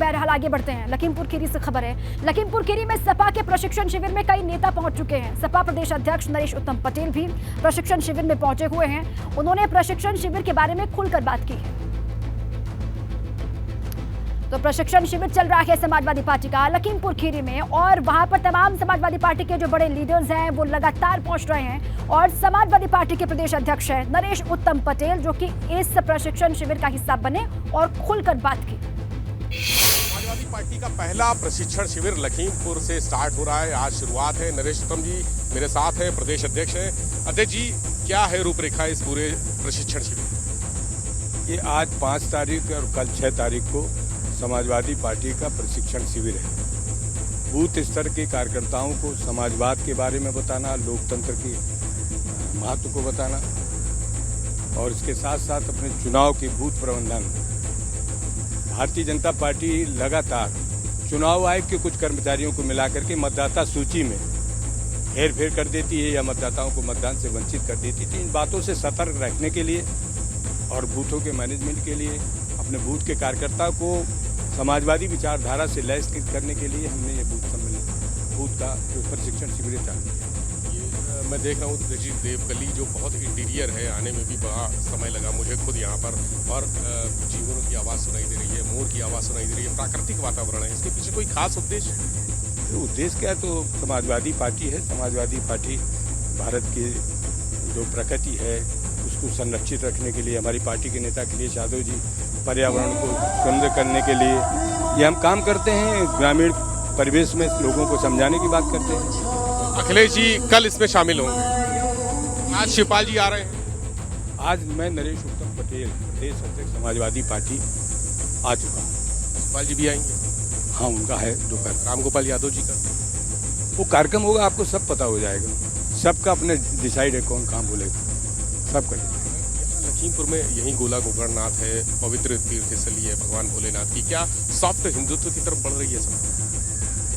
बहरहाल आगे बढ़ते हैं। लखीमपुर खीरी से खबर है। लखीमपुर खीरी में सपा के प्रशिक्षण शिविर में कई नेता पहुंच चुके हैं। सपा प्रदेश अध्यक्ष नरेश उत्तम पटेल भी प्रशिक्षण शिविर में पहुंचे हुए हैं। उन्होंने प्रशिक्षण शिविर के बारे में खुलकर बात की है। तो प्रशिक्षण शिविर चल रहा है समाजवादी पार्टी का लखीमपुर खीरी में, और वहां पर तमाम समाजवादी पार्टी के जो बड़े लीडर्स हैं वो लगातार पहुंच रहे हैं। और समाजवादी पार्टी के प्रदेश अध्यक्ष हैं नरेश उत्तम पटेल, जो कि इस प्रशिक्षण शिविर का हिस्सा बने और खुलकर बात की। समाजवादी पार्टी का पहला प्रशिक्षण शिविर लखीमपुर से स्टार्ट हो रहा है। आज शुरुआत है। नरेश उत्तम जी मेरे साथ हैं, प्रदेश अध्यक्ष हैं। अध्यक्ष जी, क्या है रूपरेखा इस पूरे प्रशिक्षण शिविर? ये आज 5 तारीख और कल 6 तारीख को समाजवादी पार्टी का प्रशिक्षण शिविर है। बूथ स्तर के कार्यकर्ताओं को समाजवाद के बारे में बताना, लोकतंत्र के महत्व को बताना, और इसके साथ साथ अपने चुनाव के बूथ प्रबंधन। भारतीय जनता पार्टी लगातार चुनाव आयोग के कुछ कर्मचारियों को मिलाकर के मतदाता सूची में हेरफेर कर देती है या मतदाताओं को मतदान से वंचित कर देती थी। इन बातों से सतर्क रखने के लिए और बूथों के मैनेजमेंट के लिए, अपने बूथ के कार्यकर्ता को समाजवादी विचारधारा से लैस करने के लिए हमने ये बूथ का जो प्रशिक्षण शिविर चालू किया। मैं देख रहा हूँ जी, देवगली जो बहुत इंटीरियर है, आने में भी बड़ा समय लगा मुझे खुद यहाँ पर, और जीवों की आवाज़ सुनाई दे रही है, मोर की आवाज़ सुनाई दे रही है, प्राकृतिक वातावरण है। इसके पीछे कोई खास उद्देश्य? उद्देश्य क्या है, तो समाजवादी पार्टी है। समाजवादी पार्टी भारत की जो प्रकृति है उसको संरक्षित रखने के लिए, हमारी पार्टी के नेता अखिलेश यादव जी पर्यावरण को सुंदर करने के लिए ये हम काम करते हैं। ग्रामीण परिवेश में लोगों को समझाने की बात करते हैं। अखिलेश जी कल इसमें शामिल होंगे। आज शिवपाल जी आ रहे हैं। आज मैं नरेश उत्तम पटेल, प्रदेश अध्यक्ष समाजवादी पार्टी, आ चुका हूँ। शिवपाल जी भी आएंगे? हाँ, उनका है दोपहर। रामगोपाल यादव जी का वो कार्यक्रम होगा, आपको सब पता हो जाएगा। सबका अपने डिसाइड है कौन कहाँ बोलेगा, सब करेगा। लखीमपुर में यही गोला गोकर्णनाथ है, पवित्र तीर्थस्थली है भगवान भोलेनाथ की। क्या सॉफ्ट हिंदुत्व की तरफ बढ़ रही है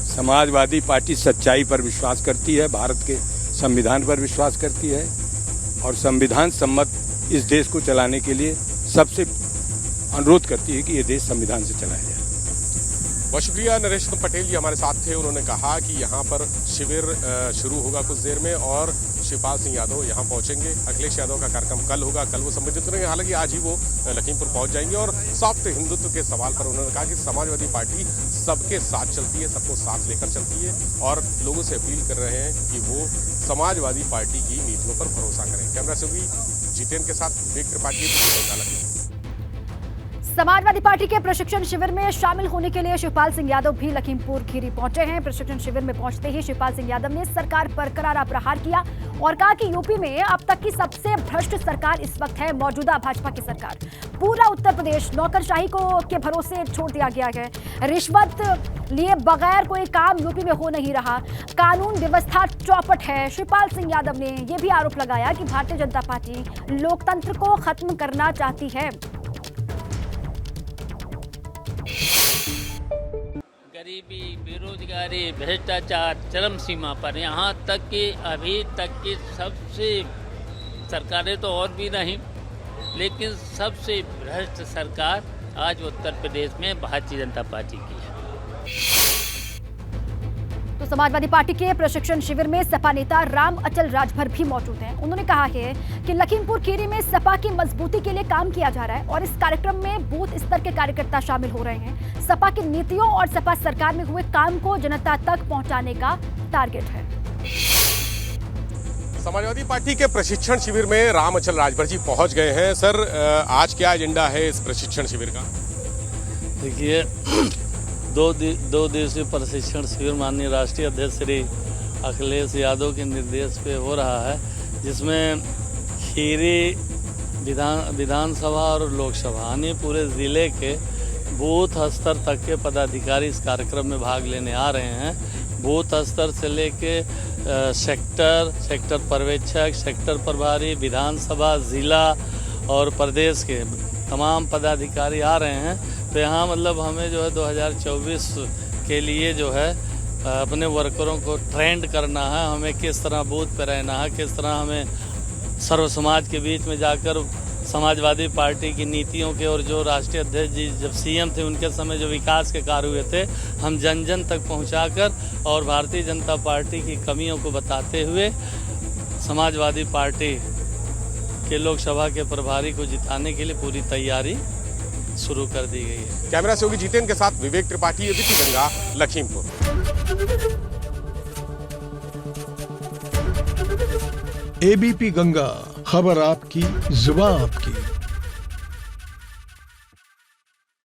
समाजवादी पार्टी सच्चाई पर विश्वास करती है, भारत के संविधान पर विश्वास करती है, और संविधान सम्मत इस देश को चलाने के लिए सबसे अनुरोध करती है कि ये देश संविधान से चलाया जाए। बहुत शुक्रिया। नरेश पटेल जी हमारे साथ थे। उन्होंने कहा कि यहाँ पर शिविर शुरू होगा कुछ देर में, और शिवपाल सिंह यादव यहाँ पहुँचेंगे। अखिलेश यादव का कार्यक्रम कल होगा, कल वो संबोधित करेंगे। हालांकि आज ही वो लखीमपुर पहुँच जाएंगे। और सॉफ्ट हिंदुत्व के सवाल पर उन्होंने कहा कि समाजवादी पार्टी सबके साथ चलती है, सबको साथ लेकर चलती है, और लोगों से अपील कर रहे हैं कि वो समाजवादी पार्टी की नीतियों पर भरोसा करें। कैमरा से भी जितेंद्र के साथ विवेक त्रिपाठी। समाजवादी पार्टी के प्रशिक्षण शिविर में शामिल होने के लिए शिवपाल सिंह यादव भी लखीमपुर खीरी पहुंचे हैं। प्रशिक्षण शिविर में पहुंचते ही शिवपाल सिंह यादव ने सरकार पर करारा प्रहार किया और कहा कि यूपी में अब तक की सबसे भ्रष्ट सरकार इस वक्त है मौजूदा भाजपा की सरकार। पूरा उत्तर प्रदेश नौकरशाही के भरोसे छोड़ दिया गया है। रिश्वत लिए बगैर कोई काम यूपी में हो नहीं रहा। कानून व्यवस्था चौपट है। शिवपाल सिंह यादव ने यह भी आरोप लगाया कि भारतीय जनता पार्टी लोकतंत्र को खत्म करना चाहती है। गरीबी, बेरोजगारी, भ्रष्टाचार चरम सीमा पर, यहाँ तक कि अभी तक की सबसे सरकारें तो और भी नहीं, लेकिन सबसे भ्रष्ट सरकार आज उत्तर प्रदेश में भारतीय जनता पार्टी की है। तो समाजवादी पार्टी के प्रशिक्षण शिविर में सपा नेता राम अचल राजभर भी मौजूद हैं। उन्होंने कहा है कि लखीमपुर खीरी में सपा की मजबूती के लिए काम किया जा रहा है, और इस कार्यक्रम में बूथ स्तर के कार्यकर्ता शामिल हो रहे हैं। सपा की नीतियों और सपा सरकार में हुए काम को जनता तक पहुंचाने का टारगेट है। समाजवादी पार्टी के प्रशिक्षण शिविर में राम अचल राजभर जी पहुंच गए हैं। सर, आज क्या एजेंडा है इस प्रशिक्षण शिविर का? देखिए, दो दिवसीय प्रशिक्षण शिविर माननीय राष्ट्रीय अध्यक्ष श्री अखिलेश यादव के निर्देश पे हो रहा है, जिसमें खीरी विधानसभा और लोकसभा यानी पूरे ज़िले के बूथ स्तर तक के पदाधिकारी इस कार्यक्रम में भाग लेने आ रहे हैं। बूथ स्तर से लेके सेक्टर पर्यवेक्षक, सेक्टर प्रभारी, विधानसभा, ज़िला और प्रदेश के तमाम पदाधिकारी आ रहे हैं। तो यहाँ मतलब हमें जो है 2024 के लिए जो है अपने वर्करों को ट्रेंड करना है, हमें किस तरह बूथ पर रहना है, किस तरह हमें सर्व समाज के बीच में जाकर समाजवादी पार्टी की नीतियों के और जो राष्ट्रीय अध्यक्ष जी जब सीएम थे उनके समय जो विकास के कार्य हुए थे हम जन जन तक पहुंचाकर और भारतीय जनता पार्टी की कमियों को बताते हुए समाजवादी पार्टी के लोकसभा के प्रभारी को जिताने के लिए पूरी तैयारी शुरू कर दी गई है। कैमरा सहयोगी जितेन के साथ विवेक त्रिपाठी, एबीपी गंगा, लखीमपुर। एबीपी गंगा, खबर आपकी, जुबान आपकी।